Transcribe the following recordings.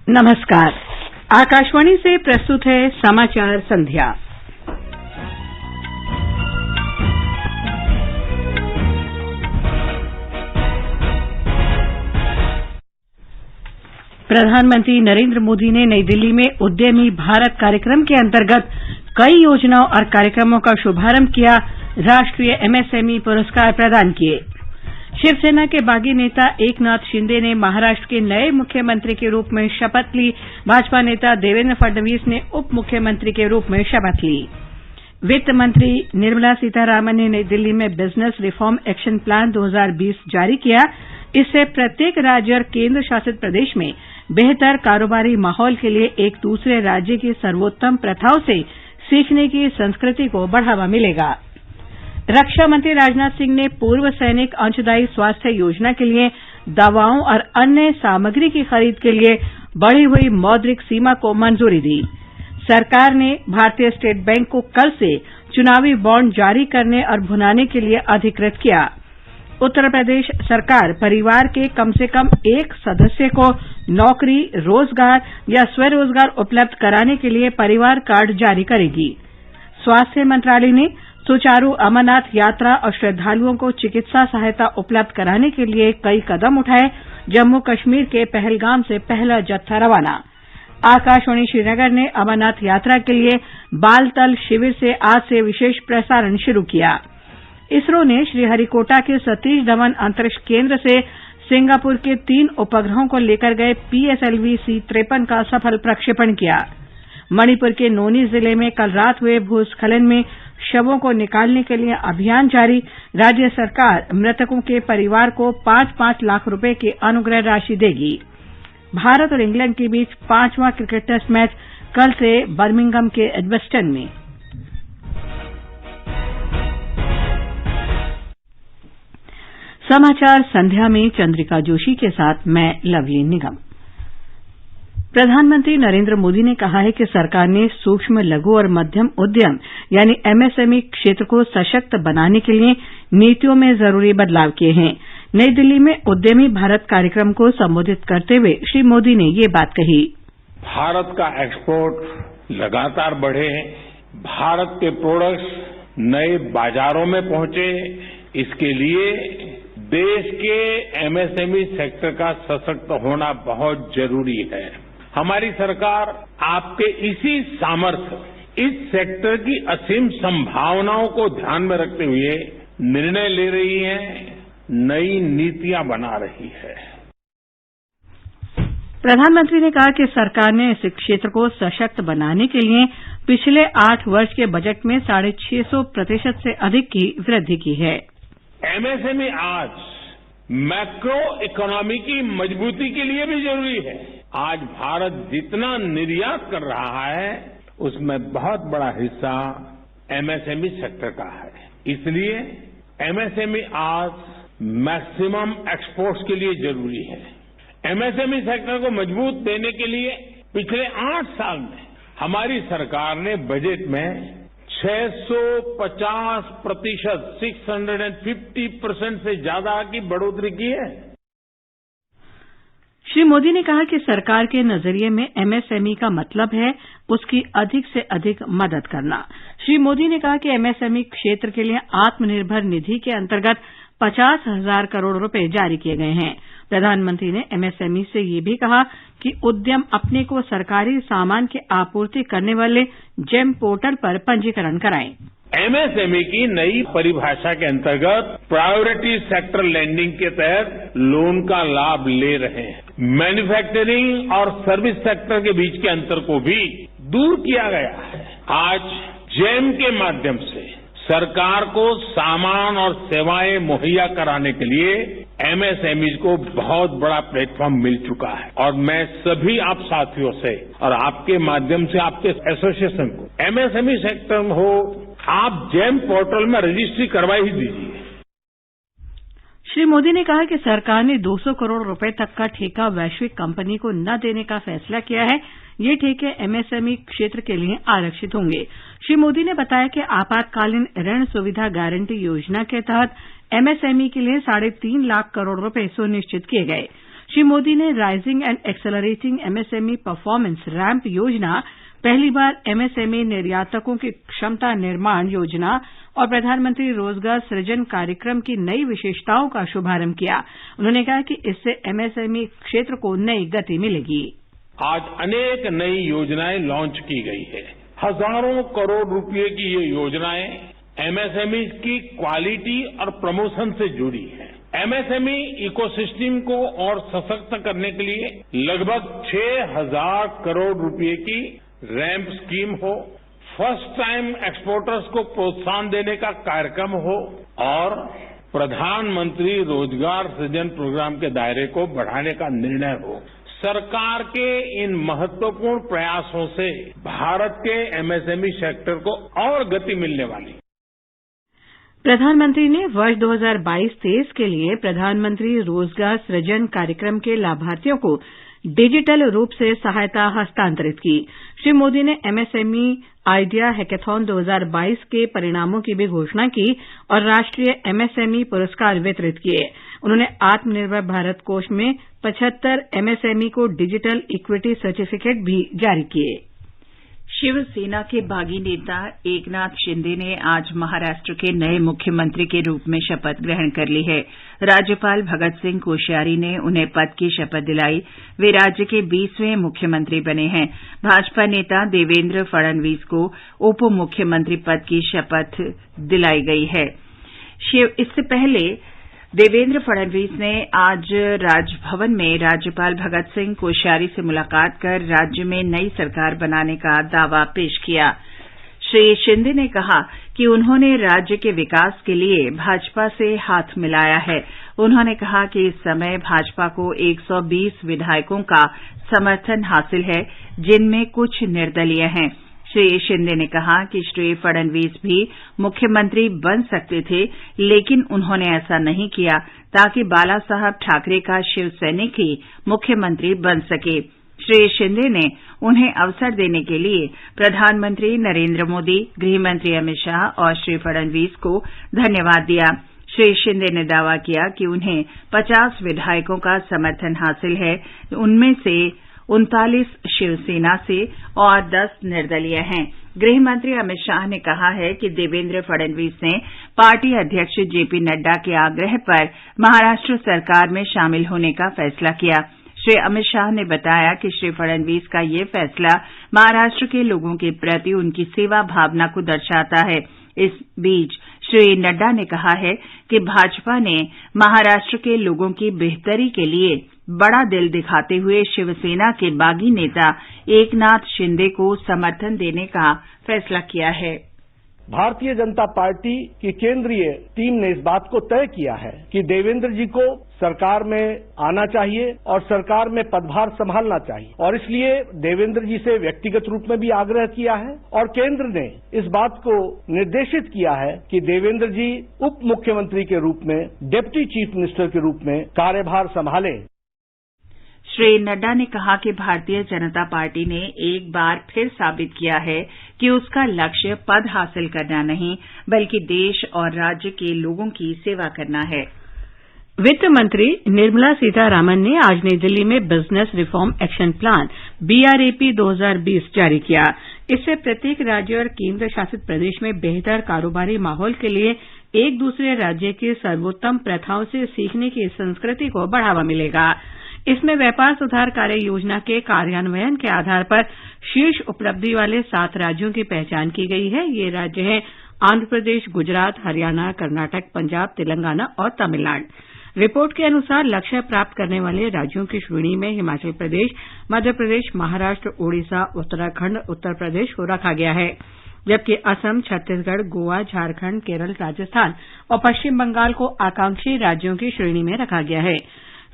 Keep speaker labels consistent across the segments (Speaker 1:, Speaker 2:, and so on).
Speaker 1: नमस्कार। आकाशवाणी से प्रस्तुत है समाचार संध्या। प्रधानमंत्री नरेंद्र मोदी ने नई दिल्ली में उद्यमी भारत कार्यक्रम के अंतर्गत कई योजनाओं और कार्यक्रमों का शुभारंभ किया। राष्ट्रीय एमएसएमई पुरस्कार प्रदान किए। शिवसेना के बागी नेता एकनाथ शिंदे ने महाराष्ट्र के नए मुख्यमंत्री के रूप में शपथ ली। भाजपा नेता देवेंद्र फडणवीस ने उप मुख्यमंत्री के रूप में शपथ ली। वित्त मंत्री निर्मला सीतारामन ने नई दिल्ली में बिजनेस रिफॉर्म एक्शन प्लान 2020 जारी किया। इससे प्रत्येक राज्य और केंद्र शासित प्रदेश में बेहतर कारोबारी माहौल के लिए एक दूसरे राज्य की सर्वोत्तम प्रथाओं से सीखने की संस्कृति को बढ़ावा मिलेगा। रक्षा मंत्री राजनाथ सिंह ने पूर्व सैनिक अंशदायी स्वास्थ्य योजना के लिए दवाओं और अन्य सामग्री की खरीद के लिए बढ़ी हुई मौद्रिक सीमा को मंजूरी दी। सरकार ने भारतीय स्टेट बैंक को कल से चुनावी बॉन्ड जारी करने और भुनाने के लिए अधिकृत किया। उत्तर प्रदेश सरकार परिवार के कम से कम एक सदस्य को नौकरी, रोजगार या स्वरोजगार उपलब्ध कराने के लिए परिवार कार्ड जारी करेगी। स्वास्थ्य मंत्रालय ने सुचारू अमरनाथ यात्रा और श्रद्धालुओं को चिकित्सा सहायता उपलब्ध कराने के लिए कई कदम उठाए। जम्मू कश्मीर के पहलगाम से पहला जत्था रवाना। आकाशवाणी श्रीनगर ने अमरनाथ यात्रा के लिए बालतल शिविर से आज से विशेष प्रसारण शुरू किया। इसरो ने श्रीहरिकोटा के सतीश धवन अंतरिक्ष केंद्र से सिंगापुर के 3 उपग्रहों को लेकर गए PSLV C-53 का सफल प्रक्षेपण किया। मणिपुर के नोनी जिले में कल रात हुए भूस्खलन में शवों को निकालने के लिए अभियान जारी। राज्य सरकार मृतकों के परिवार को 5-5 लाख रुपए की अनुग्रह राशि देगी। भारत और इंग्लैंड के बीच 5वां क्रिकेट टेस्ट मैच कल से बर्मिंघम के एडवस्टन में। समाचार संध्या में चंद्रिका जोशी के साथ मैं लवली निगम। प्रधानमंत्री नरेंद्र मोदी ने कहा है कि सरकार ने सूक्ष्म, लघु और मध्यम उद्यम यानी एमएसएमई क्षेत्र को सशक्त बनाने के लिए नीतियों में जरूरी बदलाव किए हैं। नई दिल्ली में उद्यमी भारत कार्यक्रम को संबोधित करते हुए श्री मोदी ने ये बात कही।
Speaker 2: भारत का एक्सपोर्ट लगातार बढ़े, भारत के प्रोडक्ट्स नए बाजारों में पहुंचे, इसके लिए देश के एमएसएमई सेक्टर का सशक्त होना बहुत जरूरी है। हमारी सरकार आपके इसी सामर्थ्य, इस सेक्टर की असीम संभावनाओं को ध्यान में रखते हुए निर्णय ले रही है, नई नीतियां बना रही है।
Speaker 1: प्रधानमंत्री ने कहा कि सरकार ने इस क्षेत्र को सशक्त बनाने के लिए पिछले 8 वर्ष के बजट में 650% से अधिक की वृद्धि की है।
Speaker 2: एमएसएमई आज मैक्रो इकोनॉमी की मजबूती के लिए भी जरूरी है। आज भारत जितना निर्यात कर रहा है, उसमें बहुत बड़ा हिस्सा एमएसएमई सेक्टर का है। इसलिए एमएसएमई आज मैक्सिमम एक्सपोर्ट्स के लिए जरूरी है। एमएसएमई सेक्टर को मजबूत देने के लिए पिछले 8 साल में हमारी सरकार ने बजट में 650%, 650% से ज्यादा की बढ़ोतरी की है।
Speaker 1: श्री मोदी ने कहा कि सरकार के नजरिए में एमएसएमई का मतलब है उसकी अधिक से अधिक मदद करना। श्री मोदी ने कहा कि एमएसएमई क्षेत्र के लिए आत्मनिर्भर निधि के अंतर्गत 50,000 करोड़ रुपए जारी किए गए हैं। प्रधानमंत्री ने एमएसएमई से ये भी कहा कि उद्यम अपने को सरकारी सामान की आपूर्ति करने वाले जेम पोर्टल पर पंजीकरण कराएं।
Speaker 2: एमएसएमई की नई परिभाषा के अंतर्गत प्रायोरिटी सेक्टर लैंडिंग के तहत लोन का लाभ ले रहे हैं। मैन्युफैक्चरिंग और सर्विस सेक्टर के बीच के अंतर को भी दूर किया गया है। आज जेम के माध्यम से सरकार को सामान और सेवाएं मुहैया कराने के लिए एमएसएमई को बहुत बड़ा प्लेटफॉर्म मिल चुका है। और मैं सभी आप साथियों से और आपके माध्यम से आपके एसोसिएशन को एमएसएमई सेक्टर में हो, आप जेम पोर्टल में रजिस्ट्री करवा ही दीजिए।
Speaker 1: श्री मोदी ने कहा कि सरकार ने 200 करोड़ रुपए तक का ठेका वैश्विक कंपनी को न देने का फैसला किया है। ये ठेके एमएसएमई क्षेत्र के लिए आरक्षित होंगे। श्री मोदी ने बताया कि आपातकालीन ऋण सुविधा गारंटी योजना के तहत एमएसएमई के लिए 3.5 लाख करोड़ रुपए सुनिश्चित किए गए। श्री मोदी ने rising and accelerating MSME performance ramp योजना, पहली बार एमएसएमई निर्यातकों की क्षमता निर्माण योजना और प्रधानमंत्री रोजगार सृजन कार्यक्रम की नई विशेषताओं का शुभारंभ किया। उन्होंने कहा कि इससे एमएसएमई क्षेत्र को नई गति मिलेगी।
Speaker 2: आज अनेक नई योजनाएं लॉन्च की गई है। हजारों करोड़ रुपए की ये योजनाएं एमएसएमई की क्वालिटी और प्रमोशन से जुड़ी है। एमएसएमई इकोसिस्टम को और सशक्त करने के लिए लगभग 6,000 करोड़ रुपए की रैम्प स्कीम हो, फर्स्ट टाइम एक्सपोर्टर्स को प्रोत्साहन देने का कार्यक्रम हो और प्रधानमंत्री रोजगार सृजन प्रोग्राम के दायरे को बढ़ाने का निर्णय हो। सरकार के इन महत्वपूर्ण प्रयासों से भारत के एमएसएमई सेक्टर को और गति मिलने वाली है।
Speaker 1: प्रधानमंत्री ने वर्ष 2022-23 के लिए प्रधानमंत्री रोजगार सृजन कार्यक्रम के लाभार्थियों को डिजिटल रूप से सहायता हस्तांतरित की। श्री मोदी ने एमएसएमई आइडिया हैकेथॉन 2022 के परिणामों की भी घोषणा की और राष्ट्रीय एमएसएमई पुरस्कार वितरित किए। उन्होंने आत्मनिर्भर भारत कोष में 75 एमएसएमई को डिजिटल इक्विटी सर्टिफिकेट भी जारी किए।
Speaker 3: शिवसेना के बागी नेता एकनाथ शिंदे ने आज महाराष्ट्र के नए मुख्यमंत्री के रूप में शपथ ग्रहण कर ली है। राज्यपाल भगत सिंह कोश्यारी ने उन्हें पद की शपथ दिलाई। वे राज्य के 20वें मुख्यमंत्री बने हैं। भाजपा नेता देवेंद्र फडणवीस को उप मुख्यमंत्री पद की शपथ दिलाई गई है। इससे पहले देवेंद्र फडणवीस ने आज राजभवन में राज्यपाल भगत सिंह कोश्यारी से मुलाकात कर राज्य में नई सरकार बनाने का दावा पेश किया। श्री शिंदे ने कहा कि उन्होंने राज्य के विकास के लिए भाजपा से हाथ मिलाया है। उन्होंने कहा कि इस समय भाजपा को 120 विधायकों का समर्थन हासिल है, जिनमें कुछ निर्दलीय हैं। श्री शिंदे ने कहा कि श्री फडणवीस भी मुख्यमंत्री बन सकते थे, लेकिन उन्होंने ऐसा नहीं किया ताकि बाला साहब ठाकरे का शिव सैनिक ही मुख्यमंत्री बन सके। श्री शिंदे ने उन्हें अवसर देने के लिए प्रधानमंत्री नरेंद्र मोदी, गृहमंत्री अमित शाह और श्री फडणवीस को धन्यवाद दिया। श्री शिंदे ने दावा किया कि उन्हें 50 विधायकों का समर्थन हासिल है, उनमें से 39 शिवसेना से और 10 निर्दलीय हैं। गृहमंत्री अमित शाह ने कहा है कि देवेंद्र फडणवीस ने पार्टी अध्यक्ष जेपी नड्डा के आग्रह पर महाराष्ट्र सरकार में शामिल होने का फैसला किया। श्री अमित शाह ने बताया कि श्री फडणवीस का ये फैसला महाराष्ट्र के लोगों के प्रति उनकी सेवा भावना को दर्शाता है। इस बीच श्री नड्डा ने कहा है कि भाजपा ने महाराष्ट्र के लोगों की बेहतरी के लिए बड़ा दिल दिखाते हुए शिवसेना के बागी नेता एकनाथ शिंदे को समर्थन देने का फैसला किया है।
Speaker 4: भारतीय जनता पार्टी की केंद्रीय टीम ने इस बात को तय किया है कि देवेंद्र जी को सरकार में आना चाहिए और सरकार में पदभार संभालना चाहिए, और इसलिए देवेंद्र जी से व्यक्तिगत रूप में भी आग्रह किया है और केंद्र ने इस बात को निर्देशित किया है कि देवेंद्र जी उप मुख्यमंत्री के रूप में, डिप्टी चीफ मिनिस्टर के रूप में कार्यभार संभालें।
Speaker 3: श्री नड्डा ने कहा कि भारतीय जनता पार्टी ने एक बार फिर साबित किया है कि उसका लक्ष्य पद हासिल करना नहीं, बल्कि देश और राज्य के लोगों की सेवा करना है।
Speaker 1: वित्त मंत्री निर्मला सीतारामन ने आज नई दिल्ली में business reform action plan BRAP 2020 जारी किया। इससे प्रत्येक राज्य और केंद्र शासित प्रदेश में बेहतर कारोबारी माहौल के लिए एक दूसरे राज्य की सर्वोत्तम प्रथाओं से सीखने की संस्कृति को बढ़ावा मिलेगा। इसमें व्यापार सुधार कार्य योजना के कार्यान्वयन के आधार पर शीर्ष उपलब्धि वाले 7 राज्यों की पहचान की गई है। ये राज्य हैं आंध्र प्रदेश, गुजरात, हरियाणा, कर्नाटक, पंजाब, तेलंगाना और तमिलनाडु। रिपोर्ट के अनुसार लक्ष्य प्राप्त करने वाले राज्यों की श्रेणी में हिमाचल प्रदेश, मध्य प्रदेश, महाराष्ट्र, ओडिशा, उत्तराखंड, उत्तर प्रदेश को रखा गया है, जबकि असम, छत्तीसगढ़, गोवा, झारखंड, केरल, राजस्थान और पश्चिम बंगाल को आकांक्षी राज्यों की श्रेणी में रखा गया है।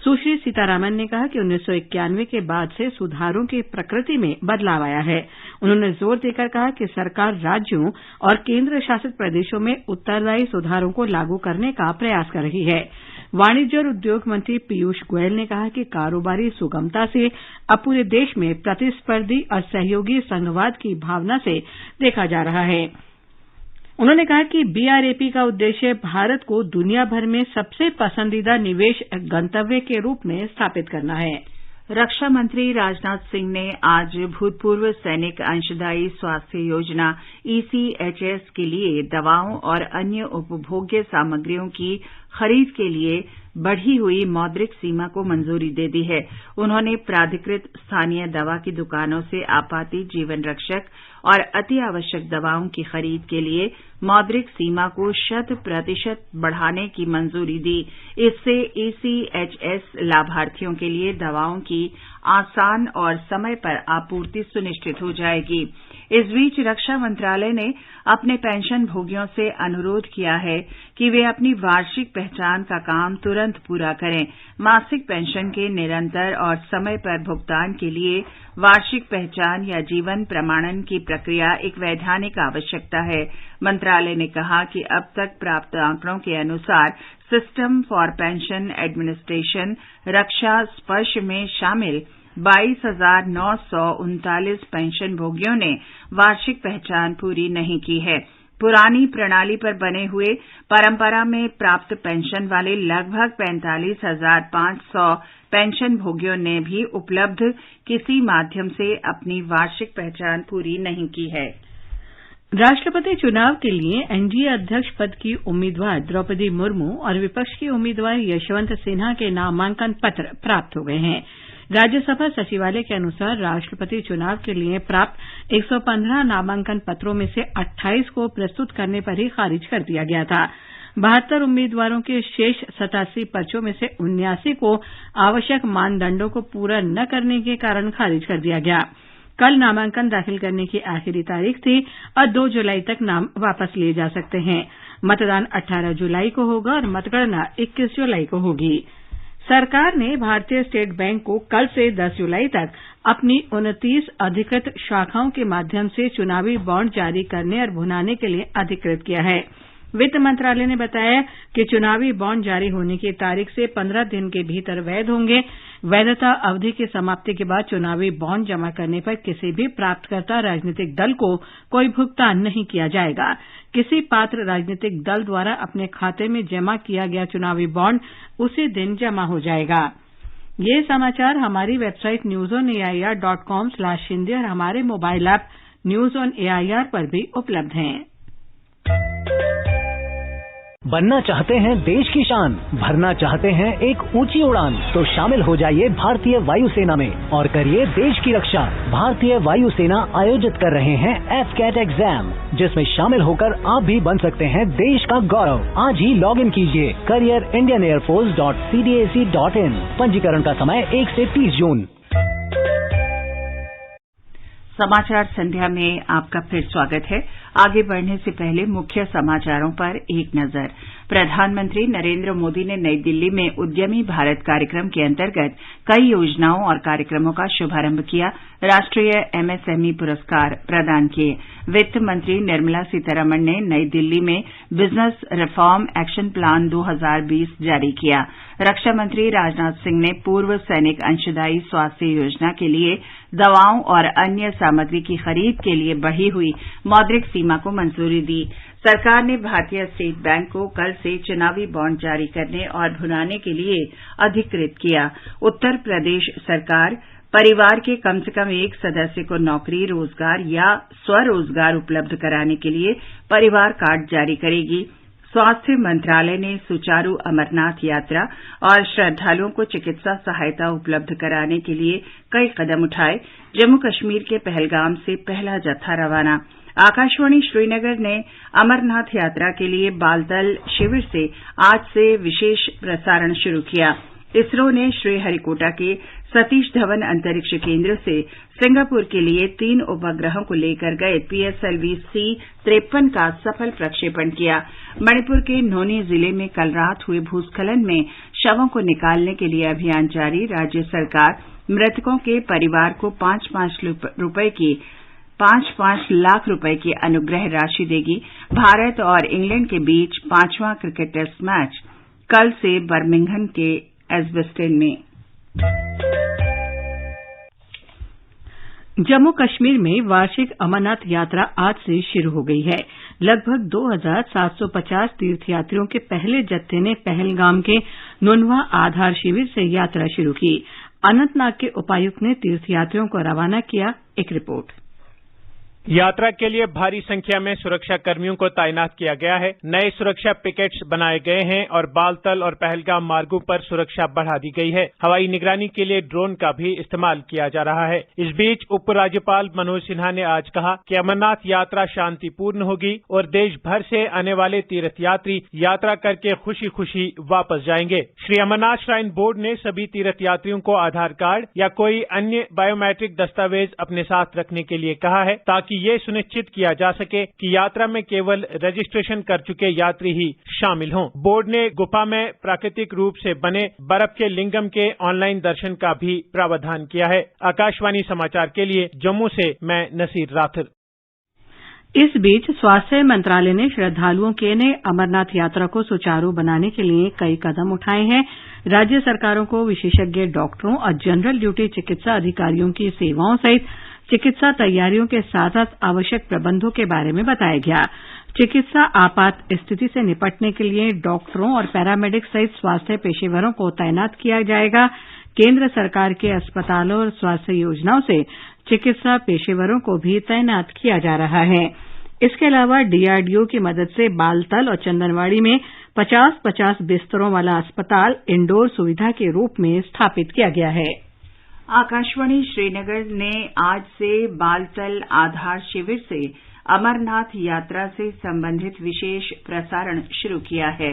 Speaker 1: सुश्री सीतारामन ने कहा कि 1991 के बाद से सुधारों की प्रकृति में बदलाव आया है। उन्होंने जोर देकर कहा कि सरकार राज्यों और केंद्र शासित प्रदेशों में उत्तरदायी सुधारों को लागू करने का प्रयास कर रही है। वाणिज्य और उद्योग मंत्री पीयूष गोयल ने कहा कि कारोबारी सुगमता से अब पूरे देश में प्रतिस्पर्धी और सहयोगी संघवाद की भावना से देखा जा रहा है। उन्होंने कहा कि BRAP का उद्देश्य भारत को दुनिया भर में सबसे पसंदीदा निवेश गंतव्य के रूप में स्थापित करना है।
Speaker 3: रक्षा मंत्री राजनाथ सिंह ने आज भूतपूर्व सैनिक अंशदायी स्वास्थ्य योजना ECHS के लिए दवाओं और अन्य उपभोग्य सामग्रियों की खरीद के लिए बढ़ी हुई मौद्रिक सीमा को मंजूरी दे दी है। उन्होंने प्राधिकृत स्थानीय दवा की दुकानों से आपाती जीवन रक्षक और अति आवश्यक दवाओं की खरीद के लिए मौद्रिक सीमा को 100% बढ़ाने की मंजूरी दी। इससे ECHS लाभार्थियों के लिए दवाओं की आसान और समय पर आपूर्ति सुनिश्चित हो जाएगी। इस बीच रक्षा मंत्रालय ने अपने पेंशन भोगियों से अनुरोध किया है कि वे अपनी वार्षिक पहचान का काम तुरंत पूरा करें। मासिक पेंशन के निरंतर और समय पर भुगतान के लिए वार्षिक पहचान या जीवन प्रमाणन की प्रक्रिया एक वैधानिक आवश्यकता है। मंत्रालय ने कहा कि अब तक प्राप्त आंकड़ों के अनुसार सिस्टम फॉर पेंशन एडमिनिस्ट्रेशन रक्षा स्पर्श में शामिल 22,939 पेंशन भोगियों ने वार्षिक पहचान पूरी नहीं की है। पुरानी प्रणाली पर बने हुए परंपरा में प्राप्त पेंशन वाले लगभग 45,500 पेंशन भोगियों ने भी उपलब्ध किसी माध्यम से अपनी वार्षिक पहचान पूरी नहीं की है।
Speaker 1: राष्ट्रपति चुनाव के लिए एनडीए अध्यक्ष पद की उम्मीदवार द्रौपदी मुर्मू और विपक्ष के उम्मीदवार यशवंत सिन्हा के नामांकन पत्र प्राप्त हो गए हैं। राज्यसभा सचिवालय के अनुसार राष्ट्रपति चुनाव के लिए प्राप्त 115 नामांकन पत्रों में से 28 को प्रस्तुत करने पर ही खारिज कर दिया गया था। 72 उम्मीदवारों के शेष 87 पर्चों में से 79 को आवश्यक मानदंडों को पूरा न करने के कारण खारिज कर दिया गया। कल नामांकन दाखिल करने की आखिरी तारीख थी और 2 जुलाई तक नाम वापस लिए जा सकते हैं। मतदान 18 जुलाई को होगा और मतगणना 21 जुलाई को होगी। सरकार ने भारतीय स्टेट बैंक को कल से 10 जुलाई तक अपनी 29 अधिकृत शाखाओं के माध्यम से चुनावी बॉन्ड जारी करने और भुनाने के लिए अधिकृत किया है। वित्त मंत्रालय ने बताया कि चुनावी बॉन्ड जारी होने की तारीख से 15 दिन के भीतर वैध होंगे। वैधता अवधि की समाप्ति के बाद चुनावी बॉन्ड जमा करने पर किसी भी प्राप्तकर्ता राजनीतिक दल को कोई भुगतान नहीं किया जाएगा। किसी पात्र राजनीतिक दल द्वारा अपने खाते में जमा किया गया चुनावी बॉन्ड उसी दिन जमा हो जाएगा। ये समाचार हमारी वेबसाइट newsonair.com/हिंदी और हमारे mobile app news on AIR पर भी उपलब्ध हैं।
Speaker 5: बनना चाहते हैं देश की शान, भरना चाहते हैं एक ऊंची उड़ान, तो शामिल हो जाइए भारतीय वायुसेना में और करिए देश की रक्षा। भारतीय वायुसेना आयोजित कर रहे हैं FCAT एग्जाम, जिसमें शामिल होकर आप भी बन सकते हैं देश का गौरव। आज ही लॉग इन कीजिए careerindianairforce.cdac.in। पंजीकरण का समय 1 से 30 जून।
Speaker 3: समाचार संध्या में आपका फिर स्वागत है। आगे बढ़ने से पहले मुख्य समाचारों पर एक नजर। प्रधानमंत्री नरेंद्र मोदी ने नई दिल्ली में उद्यमी भारत कार्यक्रम के अंतर्गत कई योजनाओं और कार्यक्रमों का शुभारंभ किया। राष्ट्रीय MSME पुरस्कार प्रदान किए। वित्त मंत्री निर्मला सीतारमण ने नई दिल्ली में बिजनेस रिफॉर्म एक्शन प्लान 2020 जारी किया। रक्षा मंत्री राजनाथ सिंह ने पूर्व सैनिक अंशदायी स्वास्थ्य योजना के लिए दवाओं और अन्य सामग्री की खरीद के लिए बढ़ी हुई मौद्रिक सीमा को मंजूरी दी। सरकार ने भारतीय स्टेट बैंक को कल से चुनावी बॉन्ड जारी करने और भुनाने के लिए अधिकृत किया। उत्तर प्रदेश सरकार परिवार के कम से कम एक सदस्य को नौकरी, रोजगार या स्वरोजगार उपलब्ध कराने के लिए परिवार कार्ड जारी करेगी। स्वास्थ्य मंत्रालय ने सुचारू अमरनाथ यात्रा और श्रद्धालुओं को चिकित्सा सहायता उपलब्ध कराने के लिए कई कदम उठाए। जम्मू कश्मीर के पहलगाम से पहला जत्था रवाना। आकाशवाणी श्रीनगर ने अमरनाथ यात्रा के लिए बालतल शिविर से आज से विशेष प्रसारण शुरू किया। इसरो ने श्रीहरिकोटा के सतीश धवन अंतरिक्ष केंद्र से सिंगापुर के लिए 3 उपग्रहों को लेकर गए PSLV-C-53 का सफल प्रक्षेपण किया। मणिपुर के नोनी जिले में कल रात हुए भूस्खलन में शवों को निकालने के लिए अभियान जारी। राज्य सरकार मृतकों के परिवार को 5-5 लाख रुपए की अनुग्रह राशि देगी। भारत और इंग्लैंड के बीच 5वां क्रिकेट टेस्ट मैच कल से बर्मिंघम के एजबस्टन में।
Speaker 1: जम्मू कश्मीर में वार्षिक अमरनाथ यात्रा आज से शुरू हो गई है। लगभग 2750 तीर्थयात्रियों के पहले जत्थे ने पहलगाम के नुनवा आधार शिविर से यात्रा शुरू की। अनंतनाग के उपायुक्त ने तीर्थयात्रियों को रवाना किया। एक रिपोर्ट।
Speaker 6: यात्रा के लिए भारी संख्या में सुरक्षा कर्मियों को तैनात किया गया है। नए सुरक्षा पिकेट्स बनाए गए हैं और बालतल और पहलगाम मार्गों पर सुरक्षा बढ़ा दी गई है। हवाई निगरानी के लिए ड्रोन का भी इस्तेमाल किया जा रहा है। इस बीच उपराज्यपाल मनोज सिन्हा ने आज कहा कि अमरनाथ यात्रा शांतिपूर्ण होगी और देश भर से आने वाले तीर्थयात्री यात्रा करके खुशी खुशी वापस जाएंगे। श्री अमरनाथ श्राइन बोर्ड ने सभी तीर्थयात्रियों को आधार कार्ड या कोई अन्य बायोमेट्रिक दस्तावेज अपने साथ रखने के लिए कहा है, ताकि ये सुनिश्चित किया जा सके कि यात्रा में केवल रजिस्ट्रेशन कर चुके यात्री ही शामिल हों। बोर्ड ने गुफा में प्राकृतिक रूप से बने बर्फ के लिंगम के ऑनलाइन दर्शन का भी प्रावधान किया है। आकाशवाणी समाचार के लिए जम्मू से मैं नसीर राथर।
Speaker 1: इस बीच स्वास्थ्य मंत्रालय ने श्रद्धालुओं के लिए अमरनाथ यात्रा को सुचारू बनाने के लिए कई कदम उठाए हैं। राज्य सरकारों को विशेषज्ञ डॉक्टरों और जनरल ड्यूटी चिकित्सा अधिकारियों की सेवाओं सहित चिकित्सा तैयारियों के साथ साथ आवश्यक प्रबंधों के बारे में बताया गया। चिकित्सा आपात स्थिति से निपटने के लिए डॉक्टरों और पैरामेडिक सहित स्वास्थ्य पेशेवरों को तैनात किया जाएगा। केंद्र सरकार के अस्पतालों और स्वास्थ्य योजनाओं से चिकित्सा पेशेवरों को भी तैनात किया जा रहा है। इसके अलावा डीआरडीओ की मदद से बालतल और चंदनवाड़ी में 50-50 बिस्तरों वाला अस्पताल इंडोर सुविधा के रूप में स्थापित किया गया है।
Speaker 3: आकाशवाणी श्रीनगर ने आज से बालतल आधार शिविर से अमरनाथ यात्रा से संबंधित विशेष प्रसारण शुरू किया है।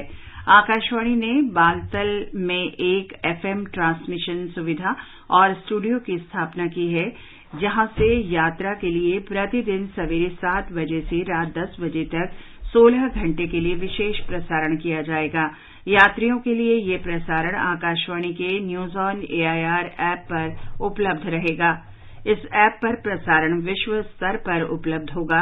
Speaker 3: आकाशवाणी ने बालतल में एक एफएम ट्रांसमिशन सुविधा और स्टूडियो की स्थापना की है, जहां से यात्रा के लिए प्रतिदिन सवेरे 7 बजे से रात 10 बजे तक 16 घंटे के लिए विशेष प्रसारण किया जाएगा। यात्रियों के लिए ये प्रसारण आकाशवाणी के न्यूज ऑन एआईआर ऐप पर उपलब्ध रहेगा। इस ऐप पर प्रसारण विश्व स्तर पर उपलब्ध होगा।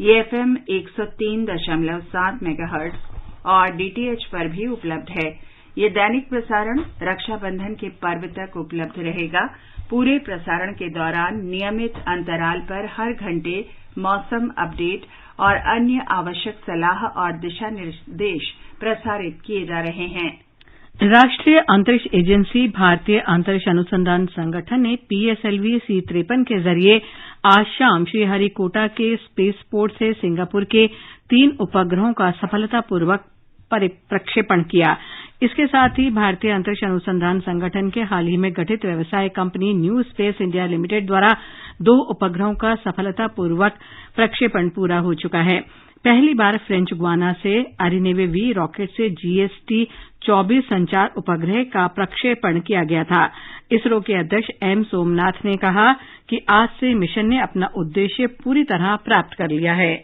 Speaker 3: ये एफएम 103.7 मेगाहर्ट्ज और डीटीएच पर भी उपलब्ध है। ये दैनिक प्रसारण रक्षाबंधन के पर्व तक उपलब्ध रहेगा। पूरे प्रसारण के दौरान नियमित अंतराल पर हर घंटे मौसम अपडेट और अन्य आवश्यक सलाह और दिशा निर्देश प्रसारित किए जा रहे हैं।
Speaker 1: राष्ट्रीय अंतरिक्ष एजेंसी भारतीय अंतरिक्ष अनुसंधान संगठन ने पीएसएलवी C-53 के जरिए आज शाम श्रीहरिकोटा के स्पेसपोर्ट से सिंगापुर के 3 उपग्रहों का सफलतापूर्वक प्रक्षेपण किया। इसके साथ ही भारतीय अंतरिक्ष अनुसंधान संगठन के हाल ही में गठित व्यवसाय company new space India limited द्वारा 2 उपग्रहों का सफलतापूर्वक प्रक्षेपण पूरा हो चुका है। पहली बार फ्रेंच गुयाना से अरिनेवे V रॉकेट से GST-24 संचार उपग्रह का प्रक्षेपण किया गया था। इसरो के अध्यक्ष M सोमनाथ ने कहा कि आज से मिशन ने अपना उद्देश्य पूरी तरह प्राप्त कर लिया है।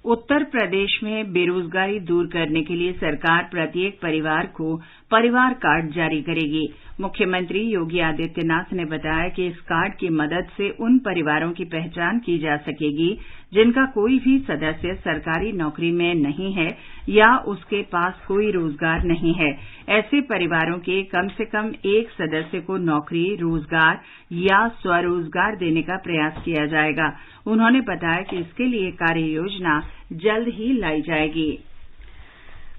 Speaker 3: उत्तर प्रदेश में बेरोजगारी दूर करने के लिए सरकार प्रत्येक परिवार को परिवार कार्ड जारी करेगी। मुख्यमंत्री योगी आदित्यनाथ ने बताया कि इस कार्ड की मदद से उन परिवारों की पहचान की जा सकेगी जिनका कोई भी सदस्य सरकारी नौकरी में नहीं है या उसके पास कोई रोजगार नहीं है। ऐसे परिवारों के कम से कम एक सदस्य को नौकरी, रोजगार या स्वरोजगार देने का प्रयास किया जाएगा। उन्होंने बताया कि इसके लिए कार्य योजना जल्द ही लाई जाएगी।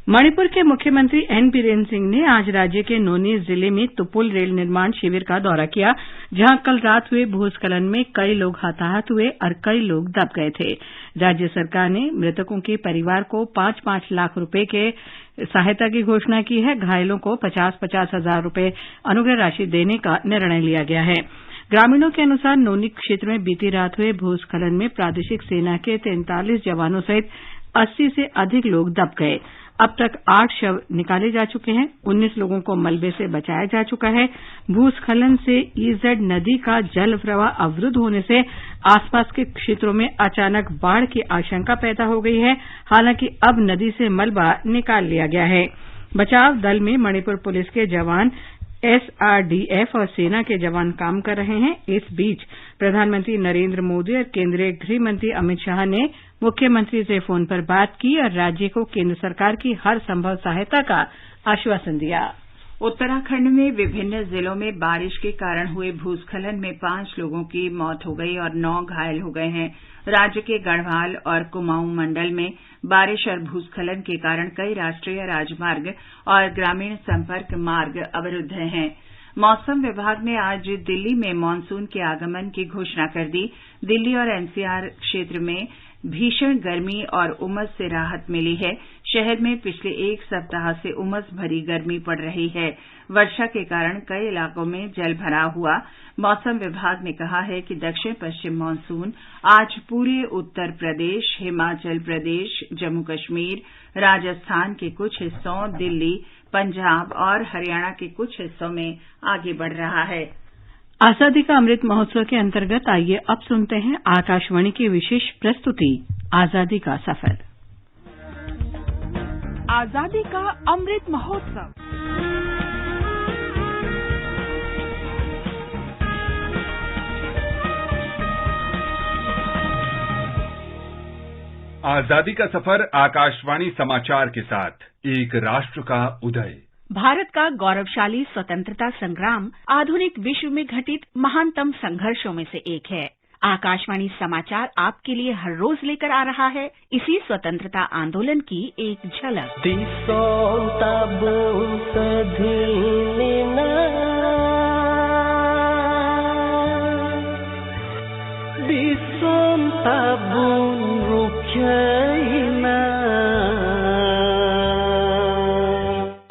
Speaker 1: मणिपुर के मुख्यमंत्री एन बीरेन सिंह ने आज राज्य के नोनी जिले में तुपुल रेल निर्माण शिविर का दौरा किया, जहां कल रात हुए भूस्खलन में कई लोग हताहत हुए और कई लोग दब गए थे। राज्य सरकार ने मृतकों के परिवार को 5-5 लाख रुपए के सहायता की घोषणा की है। घायलों को 50-50 हजार रुपए अनुग्रह राशि देने का निर्णय लिया गया है। ग्रामीणों के अनुसार नोनी क्षेत्र में बीती रात हुए भूस्खलन में प्रादेशिक सेना के 43 जवानों सहित 80 से अधिक लोग दब गए। अब तक 8 शव निकाले जा चुके हैं। 19 लोगों को मलबे से बचाया जा चुका है। भूस्खलन से ईजेड नदी का जल प्रवाह अवरुद्ध होने से आसपास के क्षेत्रों में अचानक बाढ़ की आशंका पैदा हो गई है। हालांकि अब नदी से मलबा निकाल लिया गया है। बचाव दल में मणिपुर पुलिस के जवान, एसआरडीएफ और सेना के जवान काम कर रहे हैं। इस बीच प्रधानमंत्री नरेंद्र मोदी और केंद्रीय गृह मंत्री अमित शाह ने मुख्यमंत्री से फोन पर बात की और राज्य को केंद्र सरकार की हर संभव सहायता का आश्वासन दिया।
Speaker 3: उत्तराखंड में विभिन्न जिलों में बारिश के कारण हुए भूस्खलन में 5 लोगों की मौत हो गई और 9 घायल हो गए हैं। राज्य के गढ़वाल और कुमाऊं मंडल में बारिश और भूस्खलन के कारण कई राष्ट्रीय राजमार्ग और ग्रामीण संपर्क मार्ग अवरुद्ध हैं। मौसम विभाग ने आज दिल्ली में मानसून के आगमन की घोषणा कर दी। दिल्ली और एनसीआर क्षेत्र में भीषण गर्मी और उमस से राहत मिली है। शहर में पिछले 1 सप्ताह से उमस भरी गर्मी पड़ रही है। वर्षा के कारण कई इलाकों में जल भराव हुआ। मौसम विभाग ने कहा है कि दक्षिण पश्चिम मानसून आज पूरे उत्तर प्रदेश, हिमाचल प्रदेश, जम्मू कश्मीर, राजस्थान के कुछ हिस्सों, दिल्ली, पंजाब और हरियाणा के कुछ हिस्सों में आगे बढ़ रहा है।
Speaker 1: आजादी का अमृत महोत्सव के अंतर्गत आइए अब सुनते हैं आकाशवाणी की विशेष प्रस्तुति आजादी का सफर।
Speaker 7: आजादी का अमृत महोत्सव।
Speaker 8: आजादी का सफर आकाशवाणी समाचार के साथ एक राष्ट्र का उदय।
Speaker 7: भारत का गौरवशाली स्वतंत्रता संग्राम आधुनिक विश्व में घटित महानतम संघर्षों में से एक है। आकाशवाणी समाचार आपके लिए हर रोज लेकर आ रहा है इसी स्वतंत्रता आंदोलन की एक झलक।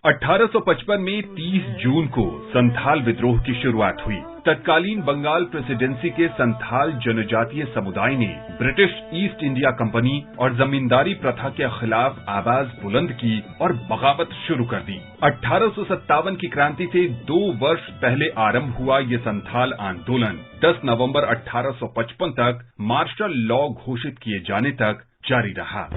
Speaker 8: अठारह 1855 में 30 जून को संथाल विद्रोह की शुरुआत हुई। तत्कालीन बंगाल प्रेसिडेंसी के संथाल जनजातीय समुदाय ने ब्रिटिश ईस्ट इंडिया कंपनी और जमींदारी प्रथा के खिलाफ आवाज बुलंद की और बगावत शुरू कर दी। 1857 की क्रांति से 2 वर्ष पहले आरंभ हुआ ये संथाल आंदोलन 10 नवंबर 1855 तक मार्शल लॉ घोषित किए जाने तक जारी रहा।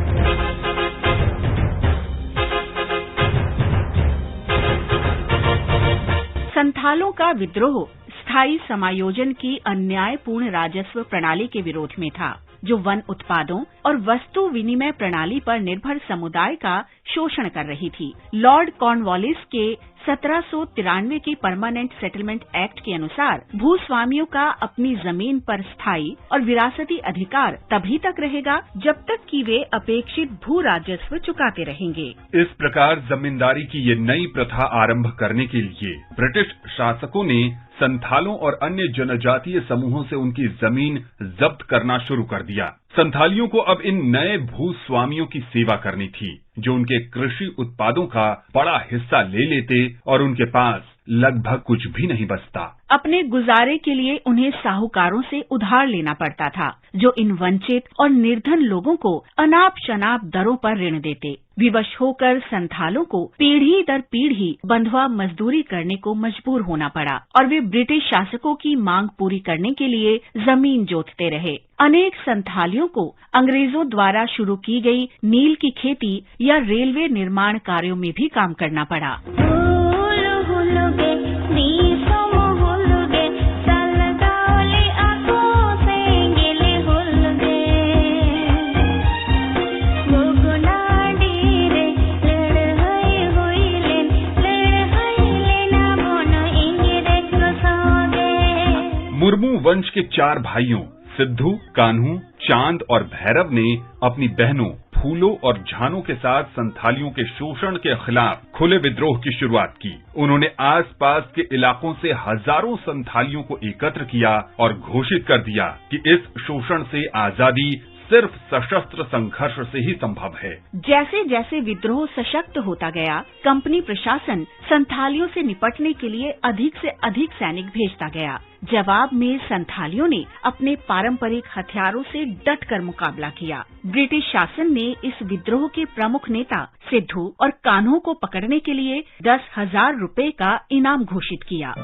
Speaker 7: संथालों का विद्रोह स्थायी समायोजन की अन्यायपूर्ण राजस्व प्रणाली के विरोध में था, जो वन उत्पादों और वस्तु विनिमय प्रणाली पर निर्भर समुदाय का शोषण कर रही थी। लॉर्ड कॉर्नवालिस के 1793 के परमानेंट सेटलमेंट एक्ट के अनुसार भूस्वामियों का अपनी जमीन पर स्थायी और विरासती अधिकार तभी तक रहेगा जब तक कि वे अपेक्षित भू राजस्व चुकाते रहेंगे।
Speaker 8: इस प्रकार जमींदारी की ये नई प्रथा आरंभ करने के लिए ब्रिटिश शासकों ने संथालों और अन्य जनजातीय समूहों से उनकी जमीन जब्त करना शुरू कर दिया। संथालियों को अब इन नए भूस्वामियों की सेवा करनी थी, जो उनके कृषि उत्पादों का बड़ा हिस्सा ले लेते और उनके पास लगभग कुछ भी नहीं बचता।
Speaker 7: अपने गुजारे के लिए उन्हें साहूकारों से उधार लेना पड़ता था, जो इन वंचित और निर्धन लोगों को अनाप शनाप दरों पर ऋण देते। विवश होकर संथालों को पीढ़ी दर पीढ़ी बंधुआ मजदूरी करने को मजबूर होना पड़ा और वे ब्रिटिश शासकों की मांग पूरी करने के लिए जमीन जोतते रहे। अनेक संथालियों को अंग्रेजों द्वारा शुरू की गई नील की खेती या रेलवे निर्माण कार्यों में भी काम करना पड़ा।
Speaker 8: मुर्मू वंश के 4 भाइयों सिद्धू, कान्हू, चांद और भैरव ने अपनी बहनों फूलों और झानों के साथ संथालियों के शोषण के खिलाफ खुले विद्रोह की शुरुआत की। उन्होंने आसपास के इलाकों से हजारों संथालियों को एकत्र किया और घोषित कर दिया कि इस शोषण से आजादी सिर्फ सशस्त्र संघर्ष से ही संभव है।
Speaker 7: जैसे जैसे विद्रोह सशक्त होता गया, कंपनी प्रशासन संथालियों से निपटने के लिए अधिक से अधिक सैनिक भेजता गया। जवाब में संथालियों ने अपने पारंपरिक हथियारों से डटकर मुकाबला किया। ब्रिटिश शासन ने इस विद्रोह के प्रमुख नेता सिद्धू और कान्हों को पकड़ने के लिए 10,000 रुपए का इनाम घोषित किया।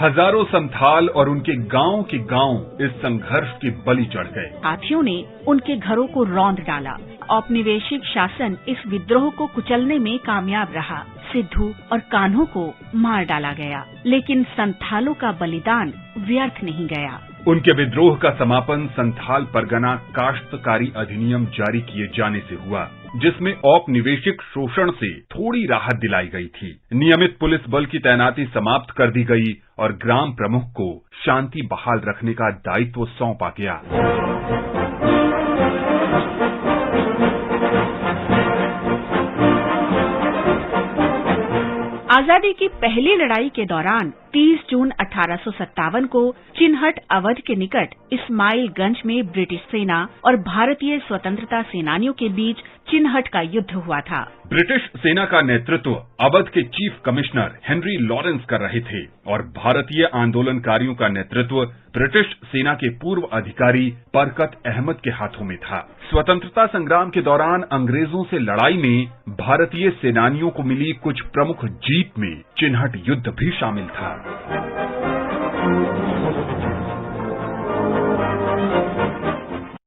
Speaker 8: हजारों संथाल और उनके गांव के गांव इस संघर्ष के बलि चढ़ गए।
Speaker 7: हाथियों ने उनके घरों को रौंद डाला। औपनिवेशिक शासन इस विद्रोह को कुचलने में कामयाब रहा। सिद्धू और कान्हों को मार डाला गया, लेकिन संथालों का बलिदान व्यर्थ नहीं गया।
Speaker 8: उनके विद्रोह का समापन संथाल परगना काश्तकारी अधिनियम जारी किए जाने से हुआ, जिसमें औपनिवेशिक शोषण से थोड़ी राहत दिलाई गई थी। नियमित पुलिस बल की तैनाती समाप्त कर दी गई और ग्राम प्रमुख को शांति बहाल रखने का दायित्व सौंपा गया।
Speaker 7: आजादी की पहली लड़ाई के दौरान 30 जून 1857 को चिनहट अवध के निकट इस्माइलगंज में ब्रिटिश सेना और भारतीय स्वतंत्रता सेनानियों के बीच चिनहट का युद्ध हुआ था।
Speaker 8: ब्रिटिश सेना का नेतृत्व अवध के चीफ कमिश्नर हेनरी लॉरेंस कर रहे थे और भारतीय आंदोलनकारियों का नेतृत्व ब्रिटिश सेना के पूर्व अधिकारी बरकत अहमद के हाथों में था। स्वतंत्रता संग्राम के दौरान अंग्रेजों से लड़ाई में भारतीय सेनानियों को मिली कुछ प्रमुख जीत में चिनहट युद्ध भी शामिल था।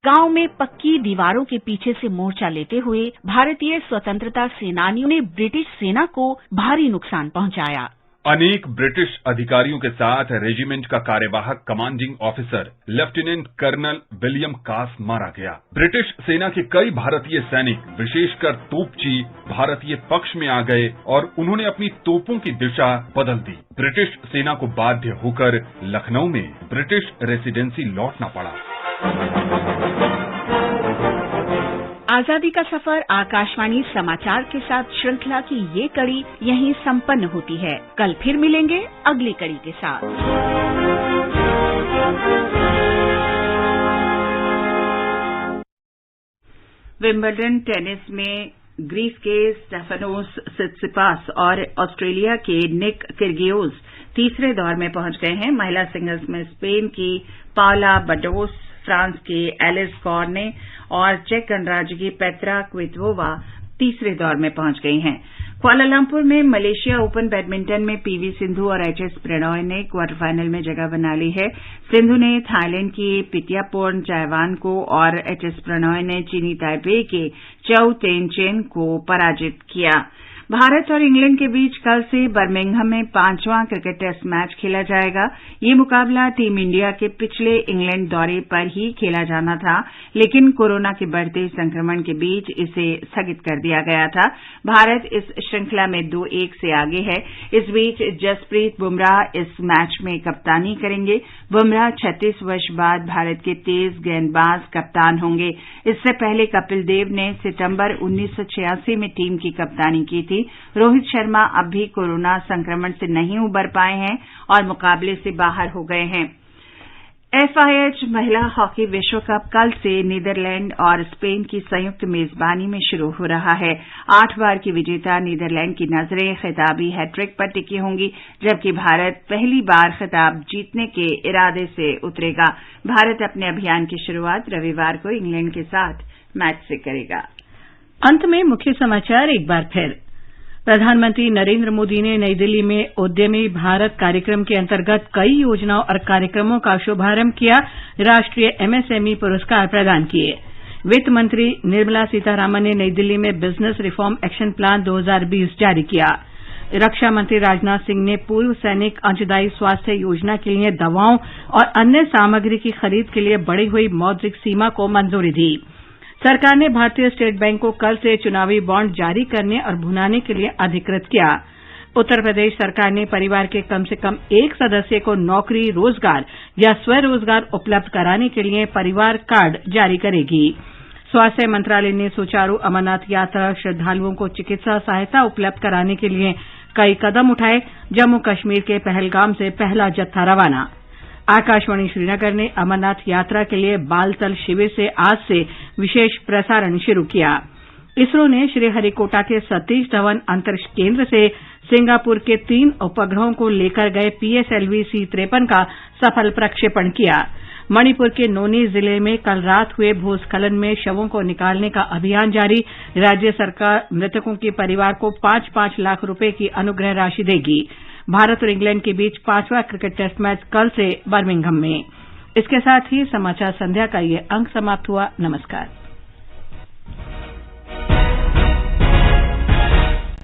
Speaker 7: गांव में पक्की दीवारों के पीछे से मोर्चा लेते हुए भारतीय स्वतंत्रता सेनानियों ने ब्रिटिश सेना को भारी नुकसान पहुंचाया।
Speaker 8: अनेक ब्रिटिश अधिकारियों के साथ रेजिमेंट का कार्यवाहक commanding officer lieutenant colonel William Cass मारा गया। ब्रिटिश सेना के कई भारतीय सैनिक, विशेषकर तोपची, भारतीय पक्ष में आ गए और उन्होंने अपनी तोपों की दिशा बदल दी। ब्रिटिश सेना को बाध्य होकर लखनऊ में ब्रिटिश रेसिडेंसी लौटना पड़ा।
Speaker 7: आजादी का सफर आकाशवाणी समाचार के साथ श्रृंखला की ये कड़ी यहीं संपन्न होती है। कल फिर मिलेंगे अगली कड़ी के साथ।
Speaker 3: विंबलडन टेनिस में ग्रीस के स्टेफानोस सित्सिपास और ऑस्ट्रेलिया के निक किर्गियोस तीसरे दौर में पहुंच गए हैं। महिला सिंगल्स में स्पेन की पाउला बाडोस, फ्रांस के एलिस कॉर्ने और चेक गणराज्य की पेत्रा क्वितोवा तीसरे दौर में पहुंच गई हैं। कुआलालंपुर में मलेशिया ओपन बैडमिंटन में पीवी सिंधु और एचएस प्रणॉय ने क्वार्टर फाइनल में जगह बना ली है। सिंधु ने थाईलैंड की पितियापोर्न चाइवान को और एचएस प्रणॉय ने चीनी ताइपे के चौ तेनचेन को पराजित किया। भारत और इंग्लैंड के बीच कल से बर्मिंघम में 5वां क्रिकेट टेस्ट मैच खेला जाएगा। ये मुकाबला टीम इंडिया के पिछले इंग्लैंड दौरे पर ही खेला जाना था, लेकिन कोरोना के बढ़ते संक्रमण के बीच इसे स्थगित कर दिया गया था। भारत इस श्रृंखला में 2-1 से आगे है। इस बीच जसप्रीत बुमराह इस मैच में कप्तानी करेंगे। बुमराह 36 वर्ष बाद भारत के तेज गेंदबाज कप्तान होंगे। इससे पहले कपिल देव ने सितंबर 1986 में टीम की कप्तानी की थी। रोहित शर्मा अब भी कोरोना संक्रमण से नहीं उबर पाए हैं और मुकाबले से बाहर हो गए हैं। एफआईएच महिला हॉकी विश्व कप कल से नीदरलैंड और स्पेन की संयुक्त मेजबानी में शुरू हो रहा है। 8 बार की विजेता नीदरलैंड की नजरें खिताबी हैट्रिक पर टिकी होंगी, जबकि भारत पहली बार खिताब जीतने के इरादे से उतरेगा। भारत अपने अभियान की शुरुआत रविवार को इंग्लैंड के साथ मैच से करेगा।
Speaker 1: अंत में मुख्य समाचार एक बार फिर। प्रधानमंत्री नरेंद्र मोदी ने नई दिल्ली में उद्यमी भारत कार्यक्रम के अंतर्गत कई योजनाओं और कार्यक्रमों का शुभारंभ किया। राष्ट्रीय एमएसएमई पुरस्कार प्रदान किए। वित्त मंत्री निर्मला सीतारामन ने नई दिल्ली में बिजनेस रिफॉर्म एक्शन प्लान 2020 जारी किया। रक्षा मंत्री राजनाथ सिंह ने पूर्व सैनिक अंशदायी स्वास्थ्य योजना के लिए दवाओं और अन्य सामग्री की खरीद के लिए बढ़ी हुई मौद्रिक सीमा को मंजूरी दी। सरकार ने भारतीय स्टेट बैंक को कल से चुनावी बॉन्ड जारी करने और भुनाने के लिए अधिकृत किया। उत्तर प्रदेश सरकार ने परिवार के कम से कम एक सदस्य को नौकरी, रोजगार या स्वरोजगार उपलब्ध कराने के लिए परिवार कार्ड जारी करेगी। स्वास्थ्य मंत्रालय ने सुचारू अमरनाथ यात्रा श्रद्धालुओं को चिकित्सा सहायता उपलब्ध कराने के लिए कई कदम उठाए। जम्मू कश्मीर के पहलगाम से पहला जत्था रवाना। आकाशवाणी श्रीनगर ने अमरनाथ यात्रा के लिए बालतल शिविर से आज से विशेष प्रसारण शुरू किया। इसरो ने श्रीहरिकोटा के सतीश धवन अंतरिक्ष केंद्र से सिंगापुर के 3 उपग्रहों को लेकर गए पीएसएलवी C-53 का सफल प्रक्षेपण किया। मणिपुर के नोनी जिले में कल रात हुए भूस्खलन में शवों को निकालने का अभियान जारी। राज्य सरकार मृतकों के परिवार को 5-5 लाख रुपए की अनुग्रह राशि देगी। भारत और इंग्लैंड के बीच 5वां क्रिकेट टेस्ट मैच कल से बर्मिंघम में। इसके साथ ही समाचार संध्या का ये अंक समाप्त हुआ। नमस्कार।